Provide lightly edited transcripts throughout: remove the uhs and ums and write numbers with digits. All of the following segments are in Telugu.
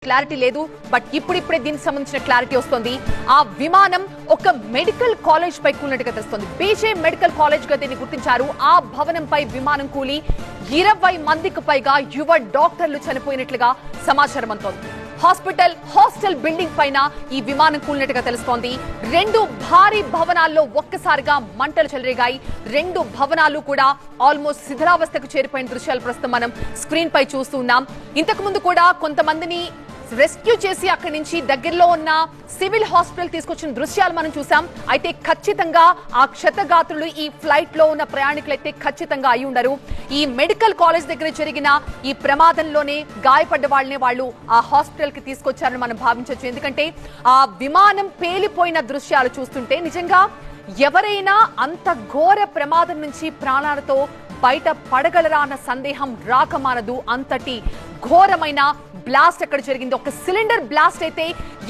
క్లారిటీ లేదు. బట్ ఇప్పుడిప్పుడే దీనికి సంబంధించిన క్లారిటీ వస్తుంది. ఆ విమానం ఒక మెడికల్ కాలేజ్ పై కూలినట్టుగా తెలుస్తుంది. బీజే మెడికల్ కాలేజ్ గా దీన్ని గుర్తించారు. ఆ భవనంపై విమానం కూలి 20 మందికి పైగా యువ డాక్టర్లు చనిపోయినట్లుగా సమాచారం అందుతోంది. హాస్టల్ బిల్డింగ్ పైన ఈ విమానం కూలినట్టుగా తెలుస్తోంది. 2 భారీ భవనాల్లో ఒక్కసారిగా మంటలు చెలరేగాయి. 2 భవనాలు కూడా ఆల్మోస్ట్ శిథిలావస్థకు చేరిపోయిన దృశ్యాలు ప్రస్తుతం మనం స్క్రీన్ పై చూస్తున్నాం. ఇంతకు ముందు కూడా కొంతమందిని రెస్క్యూ చేసి అక్కడి నుంచి దగ్గరలో ఉన్న సివిల్ హాస్పిటల్ తీసుకొచ్చిన దృశ్యాలు మనం చూసాం. అయితే ఖచ్చితంగా ఆ క్షతగాత్రులు ఈ ఫ్లైట్ లో ఉన్న ప్రయాణికులైతే ఖచ్చితంగా అయి ఉండరు. ఈ మెడికల్ కాలేజ్ దగ్గర జరిగిన ఈ ప్రమాదంలోనే గాయపడ్డ వాళ్ళని వాళ్ళు ఆ హాస్పిటల్ కి తీసుకొచ్చారని మనం భావించవచ్చు. ఎందుకంటే ఆ విమానం పేలిపోయిన దృశ్యాలు చూస్తుంటే నిజంగా ఎవరైనా అంత ఘోర ప్రమాదం నుంచి ప్రాణాలతో బయట పడగలరా అన్న సందేహం రాకమానదు. అంతటి ఘోరమైన బ్లాస్ట్ ఎక్కడ జరిగింది. ఒక సిలిండర్ బ్లాస్ట్ అయితే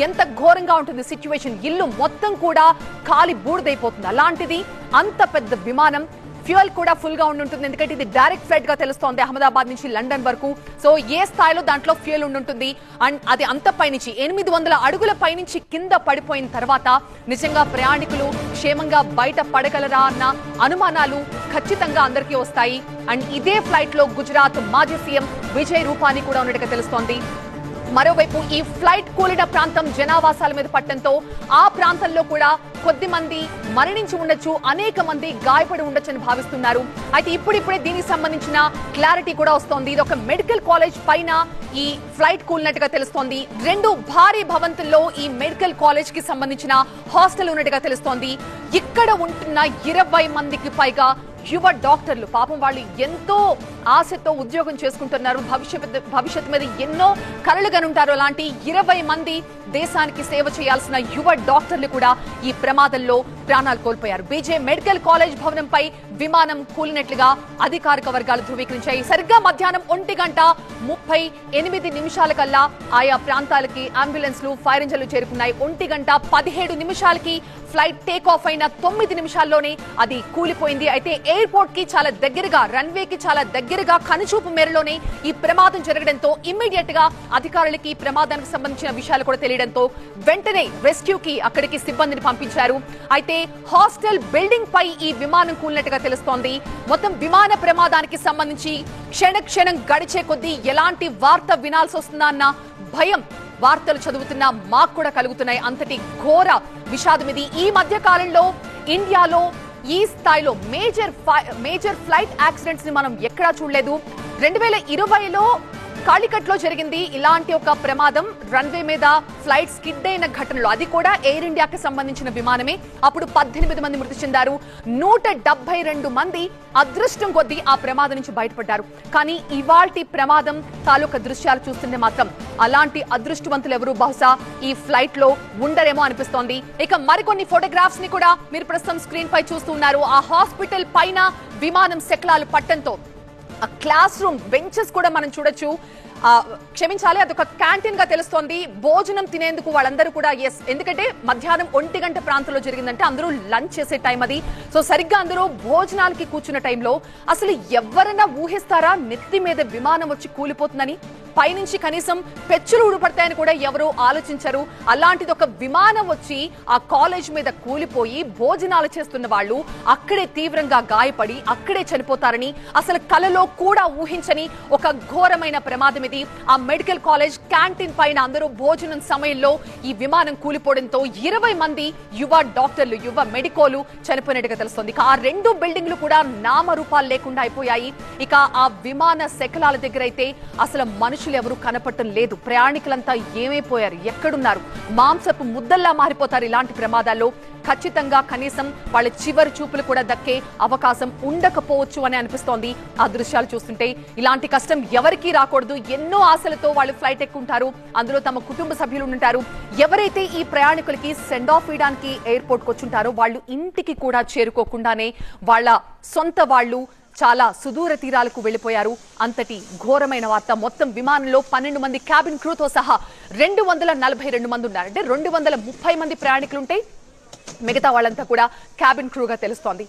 ఎంత ఘోరంగా ఉంటుంది సిచ్యువేషన్. ఇల్లు మొత్తం కూడా కాలి బూడిదైపోతుంది. అలాంటిది అంత పెద్ద విమానం ఫ్యూయల్ కూడా ఫుల్ గా ఉంటుంది. ఎందుకంటే ఇది డైరెక్ట్ ఫ్లైట్ గా తెలుస్తోంది అహ్మదాబాద్ నుంచి లండన్ వరకు. సో ఏ స్థాయిలో దాంట్లో ఫ్యూయల్ ఉంటుంది. అండ్ అది అంత పైనుంచి 800 అడుగుల పైనుంచి కింద పడిపోయిన తర్వాత నిజంగా ప్రయాణికులు క్షేమంగా బయట పడగలరా అన్న అనుమానాలు ఖచ్చితంగా అందరికీ వస్తాయి. అండ్ ఇదే ఫ్లైట్ లో గుజరాత్ మాజీ సీఎం విజయ్ రూపానీ కూడా ఉన్నట్టుగా తెలుస్తోంది. మరోవైపు ఈ ఫ్లైట్ కూలిన ప్రాంతం జనావాసాల మీద పట్టడంతో ఆ ప్రాంతంలో కూడా కొద్ది మంది మరణించి ఉండొచ్చు, అనేక మంది గాయపడి ఉండొచ్చని భావిస్తున్నారు. అయితే ఇప్పుడిప్పుడే దీనికి సంబంధించిన క్లారిటీ కూడా వస్తోంది. ఇది ఒక మెడికల్ కాలేజ్ పైన ఈ ఫ్లైట్ కూలినట్టుగా తెలుస్తోంది. 2 భారీ భవంతుల్లో ఈ మెడికల్ కాలేజ్ కి సంబంధించిన హాస్టల్ ఉన్నట్టుగా తెలుస్తోంది. ఇక్కడ ఉంటున్న 20 మందికి పైగా యువ డాక్టర్లు. పాపం వాళ్ళు ఎంతో ఆశతో ఉద్యోగం చేసుకుంటున్నారు. భవిష్యత్తు మీద ఎన్నో కలలు కనుంటారు. అలాంటి 20 మంది దేశానికి సేవ చేయాల్సిన యువ డాక్టర్లు కూడా ఈ ప్రమాదంలో ప్రాణాలు కోల్పోయారు. బీజే మెడికల్ కాలేజ్ భవనంపై విమానం కూలినట్లుగా అధికారిక వర్గాలు ధృవీకరించాయి. సరిగ్గా మధ్యాహ్నం 1:88 కల్లా ఆయా ప్రాంతాలకి అంబులెన్స్లు, ఫైర్ ఇంజన్లు చేరుకున్నాయి. 1:17 ఫ్లైట్ టేక్ ఆఫ్ అయిన 9 నిమిషాల్లోనే అది కూలిపోయింది. అయితే ఎయిర్పోర్ట్ కి చాలా దగ్గరగా, రన్వే కి చాలా దగ్గరగా కనుచూపు మేరలోనే ఈ ప్రమాదం జరగడంతో ఇమ్మీడియట్ గా అధికారులకి ప్రమాదానికి సంబంధించిన విషయాలు కూడా తెలియడంతో వెంటనే రెస్క్యూకి అక్కడికి సిబ్బందిని పంపించారు. అయితే హాస్టల్ బిల్డింగ్ పై ఈ విమానం కూలినట్టుగా తెలుస్తోంది. మొత్తం విమాన ప్రమాదానికి సంబంధించి క్షణం గడిచే కొద్దీ ఎలాంటి వార్త వినాల్సి వస్తుందా అన్న భయం వార్తలు చదువుతున్నా మాకు కూడా కలుగుతున్నాయి. అంతటి ఘోర విషాదం ఇది. ఈ మధ్య కాలంలో ఇండియాలో ఈ స్థాయిలో మేజర్ ఫ్లైట్ యాక్సిడెంట్స్ ని మనం ఎక్కడా చూడలేదు. 2020లో కాళికట్లో జరిగింది ఇలాంటి ఒక ప్రమాదం. రన్వే మీద ఫ్లైట్ స్కిడ్ అయిన ఘటనలో, అది కూడా ఎయిర్ ఇండియాకి సంబంధించిన విమానమే. అప్పుడు 18 మంది మృతి చెందారు. 172 మంది అదృష్టం కొద్దీ ఆ ప్రమాదం నుంచి బయటపడ్డారు. కానీ ఇవాల్టి ప్రమాదం తాలూకా దృశ్యాలు చూస్తుంటే మాత్రం అలాంటి అదృష్టవంతులు ఎవరు బహుశా ఈ ఫ్లైట్ లో ఉండరేమో అనిపిస్తోంది. ఇక మరికొన్ని ఫోటోగ్రాఫ్స్ ని కూడా మీరు ప్రస్తుతం స్క్రీన్ పై చూస్తున్నారు. ఆ హాస్పిటల్ పైన విమానం శకలాలు పట్టడంతో ఆ క్లాస్ రూమ్ బెంచెస్ కూడా మనం చూడొచ్చు. క్షమించాలి, అదొక క్యాంటీన్ గా తెలుస్తోంది. భోజనం తినేందుకు వాళ్ళందరూ కూడా ఎందుకంటే మధ్యాహ్నం 1 గంట ప్రాంతంలో జరిగిందంటే అందరూ లంచ్ చేసే టైం అది. సో సరిగ్గా అందరూ భోజనాలకి కూర్చున్న టైంలో అసలు ఎవరైనా ఊహిస్తారా నెత్తి మీద విమానం వచ్చి కూలిపోతుందని? పైనుంచి కనీసం పెచ్చులు ఊడిపడతాయని కూడా ఎవరు ఆలోచించరు. అలాంటిది ఒక విమానం వచ్చి ఆ కాలేజ్ మీద కూలిపోయి భోజనాలు చేస్తున్న వాళ్ళు అక్కడే తీవ్రంగా గాయపడి అక్కడే చనిపోతారని అసలు కలలో కూడా ఊహించని ఒక ఘోరమైన ప్రమాదం ఇది. ఆ మెడికల్ కాలేజ్ క్యాంటీన్ పైన అందరూ భోజనం సమయంలో ఈ విమానం కూలిపోవడంతో 20 మంది యువ డాక్టర్లు, యువ మెడికోలు చనిపోయినట్టుగా తెలుస్తోంది. ఆ 2 బిల్డింగ్లు కూడా నామరూపాలు లేకుండా అయిపోయాయి. ఇక ఆ విమాన శకలాల దగ్గర అయితే అసలు మనుషులు ఎవరు కనపడటం లేదు. ప్రయాణికులంతా ఏమైపోయారు, ఎక్కడున్నారు? మాంసపు ముద్దల్లా మారిపోతారు ఇలాంటి ప్రమాదాల్లో. ఖచ్చితంగా కనీసం వాళ్ళ చివరి చూపులు కూడా దక్కే అవకాశం ఉండకపోవచ్చు అని అనిపిస్తోంది ఆ దృశ్యాలు చూస్తుంటే. ఇలాంటి కష్టం ఎవరికీ రాకూడదు. ఎన్నో ఆశలతో వాళ్ళు ఫ్లైట్ ఎక్కుంటారు. అందులో తమ కుటుంబ సభ్యులు ఉంటారు. ఎవరైతే ఈ ప్రయాణికులకి సెండ్ ఆఫ్ ఇవ్వడానికి ఎయిర్పోర్ట్ కు వచ్చుంటారో వాళ్ళు ఇంటికి కూడా చేరుకోకుండానే వాళ్ళ సొంత వాళ్ళు చాలా సుదూర తీరాలకు వెళ్లిపోయారు. అంతటి ఘోరమైన వార్త. మొత్తం విమానంలో 12 మంది క్యాబిన్ క్రూతో సహా 242 మంది ఉన్నారు. అంటే 230 మంది ప్రయాణికులుంటే మిగతా వాళ్ళంతా కూడా క్యాబిన్ క్రూగా తెలుస్తోంది.